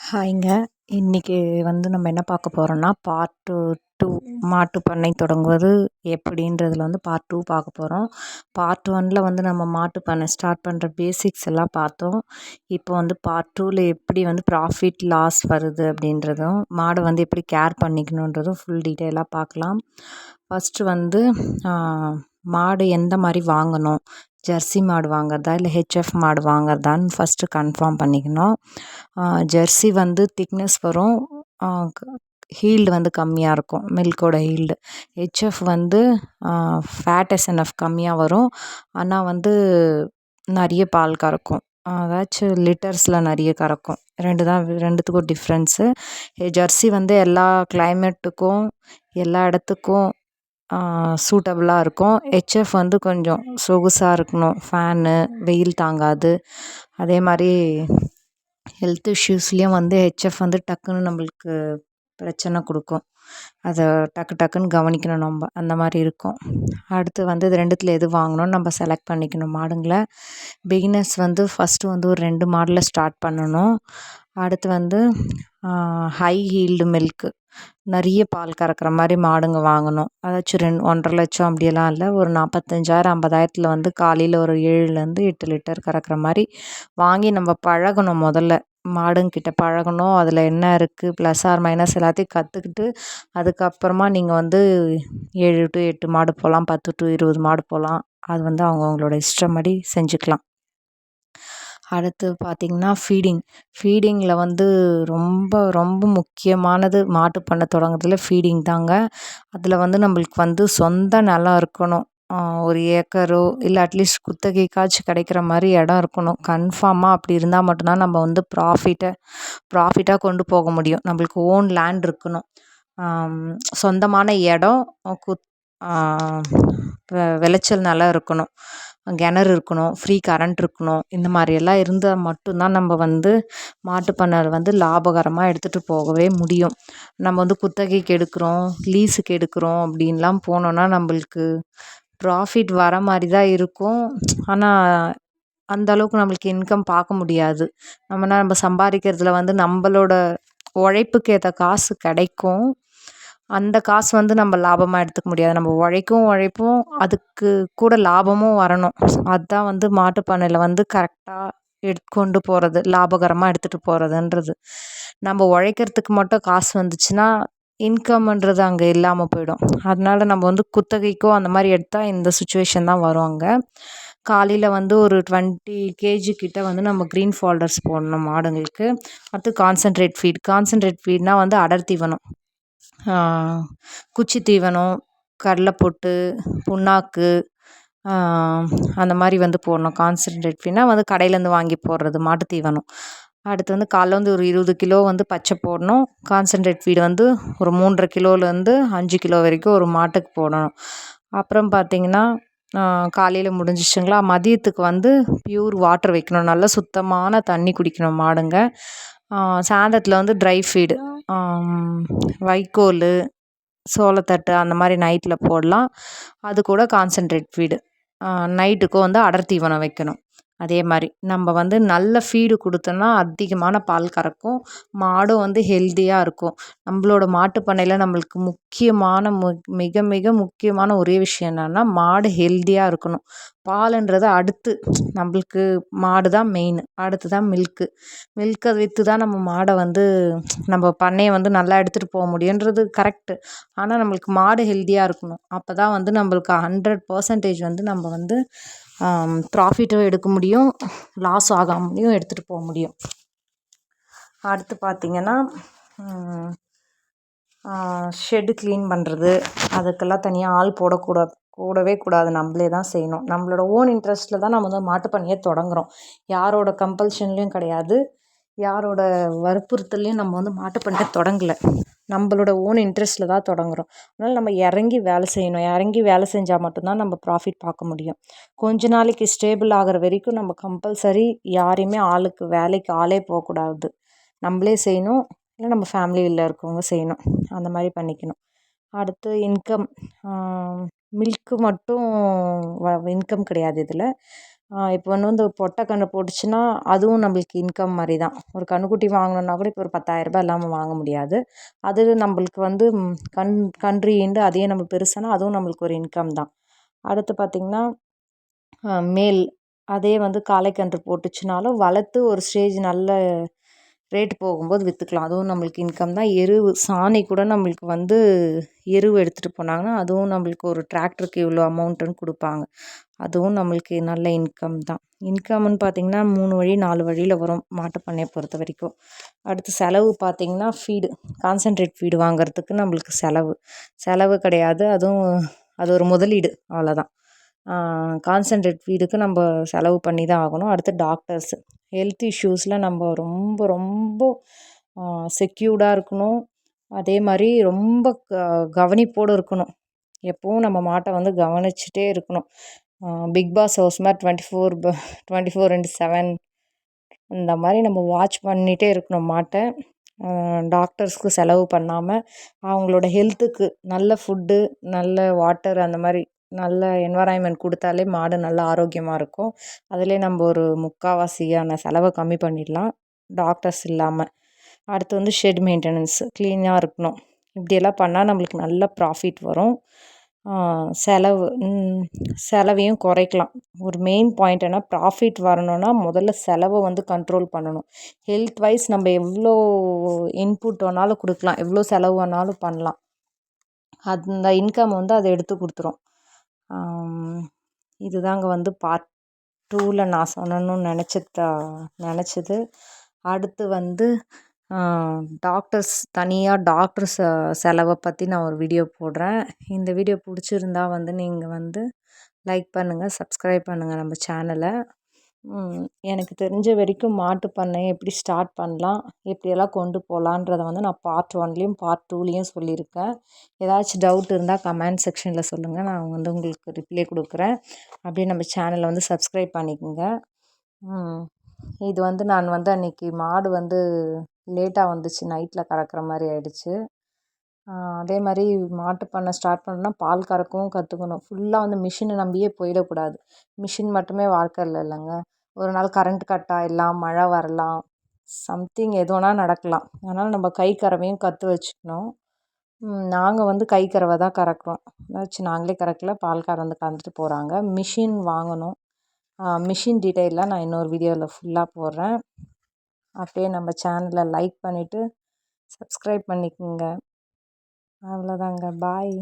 ஹாய்ங்க. இன்னைக்கு நம்ம என்ன பார்க்க போகிறோம்னா, பார்ட் 2 மாட்டு பண்ணை தொடங்குவது எப்படின்றதுல பார்ட் 2 பார்க்க போகிறோம். பார்ட் 1ல நம்ம மாட்டு பண்ணை ஸ்டார்ட் பண்ணுற பேசிக்ஸ் எல்லாம் பார்த்தோம். இப்போ பார்ட் 2ல எப்படி ப்ராஃபிட் லாஸ் வருது அப்படின்றதும், மாடை எப்படி கேர் பண்ணிக்கணுன்றதும் ஃபுல் டீட்டெயிலாக பார்க்கலாம். ஃபஸ்ட்டு மாடு எந்த மாதிரி வாங்கணும், ஜெர்சி மாடு வாங்குறதா இல்லை ஹெச்எஃப் மாடு வாங்குறதான்னு ஃபஸ்ட்டு கன்ஃபார்ம் பண்ணிக்கணும். ஜெர்சி திக்னஸ் வரும், ஹீல்டு கம்மியாக இருக்கும், மில்கோட ஹீல்டு. ஹெச்எஃப் ஃபேட் எஸ்என்எஃப் கம்மியாக வரும், ஆனால் நிறைய பால் கறக்கும், அதாச்சும் லிட்டர்ஸில் நிறைய கறக்கும். ரெண்டுத்துக்கும் டிஃப்ரென்ஸு. ஜெர்சி எல்லா கிளைமேட்டுக்கும் எல்லா இடத்துக்கும் சூட்டபுளாக இருக்கும். ஹெச்எஃப் கொஞ்சம் சொகுசாக இருக்கணும், ஃபேனு வெயில் தாங்காது. அதே மாதிரி ஹெல்த் இஷ்யூஸ்லேயும் ஹெச்எஃப் டக்குன்னு நம்மளுக்கு பிரச்சனை கொடுக்கும், அதை டக்குன்னு கவனிக்கணும் நம்ம, அந்த மாதிரி இருக்கும். அடுத்து இது ரெண்டுத்தில் எது வாங்கணும்னு நம்ம செலக்ட் பண்ணிக்கணும் மாடுங்களை. பிகினர்ஸ் ஃபஸ்ட்டு ஒரு 2 மாடில் ஸ்டார்ட் பண்ணணும். அடுத்து ஹை ஹீல்டு மில்க்கு, நிறைய பால் கறக்கிற மாதிரி மாடுங்க வாங்கணும். அதாச்சும் 1.5 லட்சம் அப்படியெல்லாம் இல்லை, ஒரு 45,000 50,000 காலையில் ஒரு 7லேருந்து 8 லிட்டர் கறக்கிற மாதிரி வாங்கி நம்ம பழகணும். முதல்ல மாடுங்கிட்ட பழகணும், அதில் என்ன இருக்குது ப்ளஸ் ஆர் மைனஸ் எல்லாத்தையும் கற்றுக்கிட்டு, அதுக்கப்புறமா நீங்கள் 7 to 8 மாடு போகலாம், 10 to 20 மாடு போகலாம். அது அவங்கவுங்களோட இஷ்டப்படி செஞ்சுக்கலாம். அடுத்து பார்த்திங்கன்னா ஃபீடிங்கில் ரொம்ப ரொம்ப முக்கியமானது மாட்டு பண்ணை தொடங்குறதுல ஃபீடிங் தாங்க. அதில் நம்மளுக்கு சொந்த நிலம் இருக்கணும், 1 ஏக்கரோ இல்லை அட்லீஸ்ட் குத்தகைக்காச்சும் கிடைக்கிற மாதிரி இடம் இருக்கணும் கன்ஃபார்மாக. அப்படி இருந்தால் மட்டும்தான் நம்ம ப்ராஃபிட்டாக கொண்டு போக முடியும். நம்மளுக்கு ஓன் லேண்ட் இருக்கணும், சொந்தமான இடம், விளைச்சல் நிலம் இருக்கணும், கிணறு இருக்கணும், ஃப்ரீ கரண்ட் இருக்கணும். இந்த மாதிரியெல்லாம் இருந்தால் மட்டும்தான் நம்ம மாட்டு பண்ணை லாபகரமாக எடுத்துகிட்டு போகவே முடியும். நம்ம குத்தகைக்கு எடுக்கிறோம், லீஸுக்கு எடுக்கிறோம் அப்படின்லாம் போனோன்னா நம்மளுக்கு ப்ராஃபிட் வர மாதிரி தான் இருக்கும், ஆனால் அந்தளவுக்கு நம்மளுக்கு இன்கம் பார்க்க முடியாது. நம்ம சம்பாதிக்கிறதுல நம்மளோட உழைப்புக்கு ஏற்ற காசு கிடைக்கும், அந்த காசு நம்ம லாபமாக எடுத்துக்க முடியாது. நம்ம உழைப்போம், அதுக்கு கூட லாபமும் வரணும். அதுதான் மாட்டு பண்ணையில் கரெக்டாக கொண்டு போகிறது, லாபகரமாக எடுத்துகிட்டு போகிறதுன்றது. நம்ம உழைக்கிறதுக்கு மட்டும் காசு வந்துச்சுன்னா இன்கம்ன்றது அங்கே இல்லாமல் போயிடும். அதனால நம்ம குத்தகைக்கோ அந்த மாதிரி எடுத்தால் இந்த சுச்சுவேஷன் தான் வரும். அங்கே காலையில் ஒரு 20 kg கிட்ட நம்ம க்ரீன் ஃபால்டர்ஸ் போடணும் மாடுங்களுக்கு. அடுத்து கான்சன்ட்ரேட் ஃபீட்னால் அடர் தீவனம், குச்சி தீவனம், கடலைப்பொட்டு, புண்ணாக்கு, அந்த மாதிரி போடணும். கான்சன்ட்ரேட் ஃபீட்னால் கடையிலேருந்து வாங்கி போடுறது மாட்டு தீவனம். அடுத்து காலைல ஒரு 20 கிலோ பச்சை போடணும். கான்சன்ட்ரேட் ஃபீடு ஒரு 3.5 கிலோலேருந்து 5 கிலோ வரைக்கும் ஒரு மாட்டுக்கு போடணும். அப்புறம் பார்த்திங்கன்னா காலையில் முடிஞ்சிச்சுங்களா, மதியத்துக்கு பியூர் வாட்டர் வைக்கணும், நல்லா சுத்தமான தண்ணி குடிக்கணும் மாடுங்க. சாயந்தரத்தில் ட்ரை ஃபீடு, வைக்கோல், சோளத்தட்டு அந்த மாதிரி நைட்டில் போடலாம். அது கூட கான்சன்ட்ரேட் ஃபீடு. நைட்டுக்கும் அடர் தீவனம் வைக்கணும். அதே மாதிரி நம்ம நல்ல ஃபீடு கொடுத்தோன்னா அதிகமான பால் கறக்கும், மாடும் ஹெல்த்தியாக இருக்கும். நம்மளோட மாட்டு பண்ணையில் நம்மளுக்கு மிக மிக முக்கியமான ஒரே விஷயம் என்னென்னா, மாடு ஹெல்த்தியாக இருக்கணும். பாலுன்றது அடுத்து, நம்மளுக்கு மாடு தான் மெயின், அடுத்து தான் மில்க்கை விற்று தான் நம்ம மாடை நம்ம பண்ணையை நல்லா எடுத்துகிட்டு போக முடியுன்றது கரெக்டு. ஆனால் நம்மளுக்கு மாடு ஹெல்த்தியாக இருக்கணும், அப்போ தான் நம்மளுக்கு 100% நம்ம ப்ராஃபிட்டும் எடுக்க முடியும், லாஸ் ஆகாமலையும் எடுத்துகிட்டு போக முடியும். அடுத்து பார்த்திங்கன்னா ஷெட்டு க்ளீன் பண்ணுறது, அதுக்கெல்லாம் தனியாக ஆள் கூடவே கூடாது, நம்மளே தான் செய்யணும். நம்மளோட ஓன் இன்ட்ரெஸ்ட்டில் தான் நம்ம மாட்டு பண்ணையை தொடங்குகிறோம், யாரோட கம்பல்ஷன்லேயும் கிடையாது, யாரோட வற்புறுத்தல்லையும் நம்ம மாட்டு பண்ணையை தொடங்கலை, நம்மளோட ஓன் இன்ட்ரெஸ்ட்டில் தான் தொடங்குகிறோம். அதனால் நம்ம இறங்கி வேலை செய்யணும், இறங்கி வேலை செஞ்சால் மட்டும்தான் நம்ம ப்ராஃபிட் பார்க்க முடியும். கொஞ்ச நாளைக்கு ஸ்டேபிள் ஆகிற வரைக்கும் நம்ம கம்பல்சரி யாரையுமே வேலைக்கு ஆளே போகக்கூடாது, நம்மளே செய்யணும், இல்லை நம்ம ஃபேமிலியில் இருக்கவங்க செய்யணும், அந்த மாதிரி பண்ணிக்கணும். அடுத்து இன்கம், மில்க்கு மட்டும் இன்கம் கிடையாது இதில். இப்போ வந்து பொட்டைக்கன்று போட்டுச்சுன்னா அதுவும் நம்மளுக்கு இன்கம் மாதிரி தான். ஒரு கன்றுக்குட்டி வாங்கணுன்னா கூட இப்போ ஒரு 10,000 இல்லாமல் வாங்க முடியாது. அது நம்மளுக்கு வந்து கன்று ஈண்டு அதையே நம்ம பெருசானா அதுவும் நம்மளுக்கு ஒரு இன்கம் தான். அடுத்து பார்த்திங்கன்னா மேல் அதே வந்து காளைக்கன்று போட்டுச்சுனாலும் வளர்த்து ஒரு ஸ்டேஜ் நல்ல ரேட்டு போகும்போது விற்றுக்கலாம். அதுவும் நம்மளுக்கு இன்கம் தான். சாணி கூட நம்மளுக்கு வந்து எடுத்துகிட்டு போனாங்கன்னா அதுவும் நம்மளுக்கு ஒரு டிராக்டருக்கு இவ்வளோ அமௌண்ட்டுன்னு கொடுப்பாங்க. அதுவும் நம்மளுக்கு நல்ல இன்கம் தான். இன்கம்னு பார்த்திங்கன்னா 3 வழி 4 வழியில் வரும் மாட்டுப்பண்ணையை பொறுத்த வரைக்கும். அடுத்து செலவு பார்த்திங்கன்னா ஃபீடு, கான்சன்ட்ரேட் ஃபீடு வாங்குறதுக்கு நம்மளுக்கு செலவு கிடையாது. அதுவும் அது ஒரு முதலீடு, அவ்வளோதான். கான்சன்ட்ரேட் ஃபீடுக்கு நம்ம செலவு பண்ணி தான் ஆகணும். அடுத்து டாக்டர்ஸு, ஹெல்த் இஷ்யூஸில் நம்ம ரொம்ப ரொம்ப செக்யூர்டாக இருக்கணும். அதே மாதிரி ரொம்ப கவனிப்போடு இருக்கணும். எப்போவும் நம்ம மாட்டை வந்து கவனிச்சிட்டே இருக்கணும். பிக் பாஸ் ஹவுஸ் மாதிரி 24/7 இந்த மாதிரி நம்ம வாட்ச் பண்ணிகிட்டே இருக்கணும் மாட்டை. டாக்டர்ஸ்க்கு செலவு பண்ணாமல் அவங்களோட ஹெல்த்துக்கு நல்ல ஃபுட்டு, நல்ல வாட்டர், அந்த மாதிரி நல்ல என்வரான்மெண்ட் கொடுத்தாலே மாடு நல்லா ஆரோக்கியமாக இருக்கும். அதிலே நம்ம ஒரு முக்கால்வாசியான செலவை கம்மி பண்ணிடலாம் டாக்டர்ஸ் இல்லாமல். அடுத்து வந்து ஷெட் மெயின்டெனன்ஸ், க்ளீனாக இருக்கணும். இப்படியெல்லாம் பண்ணால் நம்மளுக்கு நல்ல ப்ராஃபிட் வரும். செலவையும் குறைக்கலாம். ஒரு மெயின் பாயிண்ட் என்ன, ப்ராஃபிட் வரணும்னா முதல்ல செலவை வந்து கண்ட்ரோல் பண்ணணும். ஹெல்த் வைஸ் நம்ம எவ்வளோ இன்புட் வேணாலும் கொடுக்கலாம், எவ்வளோ செலவு வேணாலும் பண்ணலாம். அந்த இன்கம் வந்து அதை எடுத்து கொடுத்துரும். இதுதாங்க வந்து பார்ட் 2ல் நான் சொல்லணும்னு நினச்சது. அடுத்து வந்து டாக்டர்ஸ் செலவை பற்றி நான் ஒரு வீடியோ போடுறேன். இந்த வீடியோ பிடிச்சிருந்தா வந்து நீங்கள் வந்து லைக் பண்ணுங்கள், சப்ஸ்கிரைப் பண்ணுங்கள் நம்ம சேனலை. எனக்கு தெரிஞ்ச வரைக்கும் மாட்டுப்பண்ணையை எப்படி ஸ்டார்ட் பண்ணலாம், எப்படியெல்லாம் கொண்டு போகலான்றதை வந்து நான் பார்ட் 1லேயும் பார்ட் 2லேயும் சொல்லியிருக்கேன். ஏதாச்சும் டவுட் இருந்தால் கமெண்ட் செக்ஷனில் சொல்லுங்கள், நான் வந்து உங்களுக்கு ரிப்ளை கொடுக்குறேன். அப்படியே நம்ம சேனலை வந்து சப்ஸ்கிரைப் பண்ணிக்கோங்க. இது வந்து நான் வந்து அன்றைக்கி மாடு வந்து லேட்டாக வந்துச்சு, நைட்டில் கறக்கிற மாதிரி ஆயிடுச்சு. அதே மாதிரி மாட்டுப்பண்ணை ஸ்டார்ட் பண்ணணுன்னா பால் கறக்கவும் கற்றுக்கணும். ஃபுல்லாக வந்து மிஷினை நம்பியே போயிடக்கூடாது. மிஷின் மட்டுமே வாழ்க்கை இல்லைங்க. ஒரு நாள் கரண்ட் கட் ஆகிடலாம், மழை வரலாம், சம்திங் எது வேணால் நடக்கலாம். அதனால் நம்ம கை கறவையும் கற்று வச்சுக்கணும். நாங்கள் வந்து கை கறவை தான் கறக்கிறோம். நாங்களே கறக்கல, பால்கார் வந்து கறந்துட்டு போகிறாங்க. மிஷின் வாங்கணும். மிஷின் டீட்டெயிலாக நான் இன்னொரு வீடியோவில் ஃபுல்லாக போடுறேன். அப்படியே நம்ம சேனலை லைக் பண்ணிவிட்டு சப்ஸ்கிரைப் பண்ணிக்கோங்க. அவ்வளோதாங்க, பாய்.